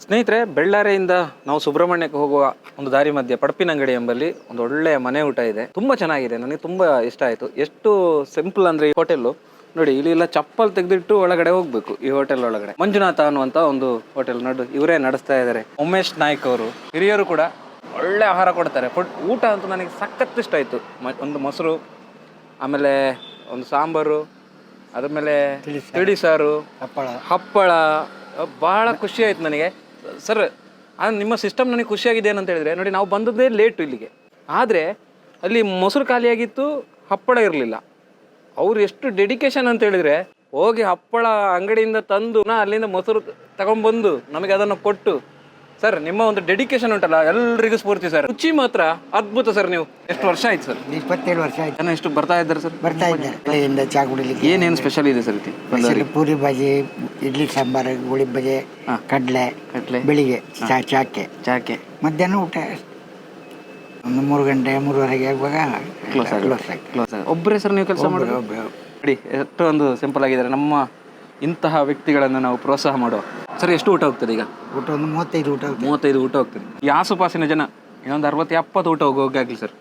ಸ್ನೇಹಿತರೆ, ಬೆಳ್ಳಾರೆಯಿಂದ ನಾವು ಸುಬ್ರಹ್ಮಣ್ಯಕ್ಕೆ ಹೋಗುವ ಒಂದು ದಾರಿ ಮಧ್ಯೆ ಪಡಪಿನಂಗಡಿ ಎಂಬಲ್ಲಿ ಒಂದು ಒಳ್ಳೆಯ ಮನೆ ಊಟ ಇದೆ. ತುಂಬಾ ಚೆನ್ನಾಗಿದೆ, ನನಗೆ ತುಂಬಾ ಇಷ್ಟ ಆಯ್ತು. ಎಷ್ಟು ಸಿಂಪಲ್ ಅಂದ್ರೆ ಈ ಹೋಟೆಲ್ ನೋಡಿ, ಇಲ್ಲಿ ಎಲ್ಲ ಚಪ್ಪಲ್ ತೆಗೆದಿಟ್ಟು ಒಳಗಡೆ ಹೋಗ್ಬೇಕು. ಈ ಹೋಟೆಲ್ ಒಳಗಡೆ ಮಂಜುನಾಥ ಅನ್ನುವಂತ ಒಂದು ಹೋಟೆಲ್ ಇವರೇ ನಡೆಸ್ತಾ ಇದ್ದಾರೆ. ಉಮೇಶ್ ನಾಯ್ಕ್ ಅವರು, ಹಿರಿಯರು ಕೂಡ ಒಳ್ಳೆ ಆಹಾರ ಕೊಡ್ತಾರೆ. ಊಟ ಅಂತೂ ನನಗೆ ಸಖತ್ ಇಷ್ಟ ಆಯ್ತು. ಒಂದು ಮೊಸರು, ಆಮೇಲೆ ಒಂದು ಸಾಂಬಾರು, ಅದ್ರ ಮೇಲೆ ತಿಳಿ ಸಾರು, ಹಪ್ಪಳ ಬಹಳ ಖುಷಿ ಆಯ್ತು ನನಗೆ ಸರ್. ನಿಮ್ಮ ಸಿಸ್ಟಮ್ ನನಗೆ ಖುಷಿಯಾಗಿದೆ ಏನಂತ ಹೇಳಿದ್ರೆ, ನೋಡಿ ನಾವು ಬಂದದ್ದೇ ಲೇಟು ಇಲ್ಲಿಗೆ, ಆದರೆ ಅಲ್ಲಿ ಮೊಸರು ಖಾಲಿಯಾಗಿತ್ತು, ಹಪ್ಪಳ ಇರಲಿಲ್ಲ. ಅವ್ರು ಎಷ್ಟು ಡೆಡಿಕೇಶನ್ ಅಂತ ಹೇಳಿದ್ರೆ, ಹೋಗಿ ಹಪ್ಪಳ ಅಂಗಡಿಯಿಂದ ತಂದು ಅಲ್ಲಿಂದ ಮೊಸರು ತಗೊಂಡ್ಬಂದು ನಮಗೆ ಅದನ್ನು ಕೊಟ್ಟು, ಸರ್ ನಿಮ್ಮ ಒಂದು ಡೆಡಿಕೇಶನ್ ಉಂಟಲ್ಲ ಎಲ್ರಿಗೂ ಸ್ಫೂರ್ತಿ ಸರ್. ರುಚಿ ಮಾತ್ರ ಅದ್ಭುತ ಸರ್. ನೀವು ಎಷ್ಟು ವರ್ಷ ಆಯ್ತು ಸರ್? 27 ವರ್ಷ ಆಯ್ತು. ಜನ ಎಷ್ಟು ಬರ್ತಾ ಇದ್ದಾರೆ ಸರ್? ಬರ್ತಾ ಇದ್ದಾರೆ. ಬೆಳೆಯಿಂದ ಚಾ ಕುಡಿಲಿಕ್ಕೆ ಏನೇನು ಸ್ಪೆಷಲ್ ಇದೆ ಸರ್? ಪೂರಿ ಭಾಜಿ, ಇಡ್ಲಿ ಸಾಂಬಾರು, ಗೋಳಿ ಬಜೆ, ಕಡಲೆ ಬೆಳಿಗ್ಗೆ ಚಾಕೆ ಮಧ್ಯಾಹ್ನ ಊಟ ಒಂದು 3 ಗಂಟೆ 3:30 ಆಗುವಾಗ ಕ್ಲೋಸ್. ಒಬ್ಬರೇ ಸರ್ ನೀವು ಕೆಲಸ ಮಾಡೋದು? ನೋಡಿ ಎಷ್ಟು ಒಂದು ಸಿಂಪಲ್ ಆಗಿದ್ದಾರೆ. ನಮ್ಮ ಇಂತಹ ವ್ಯಕ್ತಿಗಳನ್ನು ನಾವು ಪ್ರೋತ್ಸಾಹ ಮಾಡುವ. ಸರ್ ಎಷ್ಟು ಊಟ ಹೋಗ್ತದೆ ಈಗ? ಊಟ ಒಂದು 35 ಊಟ 35 ಊಟ ಹೋಗ್ತದೆ. ಈ ಆಸುಪಾಸಿನ ಜನ ಇನ್ನೊಂದು 60-70 ಊಟ ಹೋಗೋಕೆ ಆಗಲಿ ಸರ್.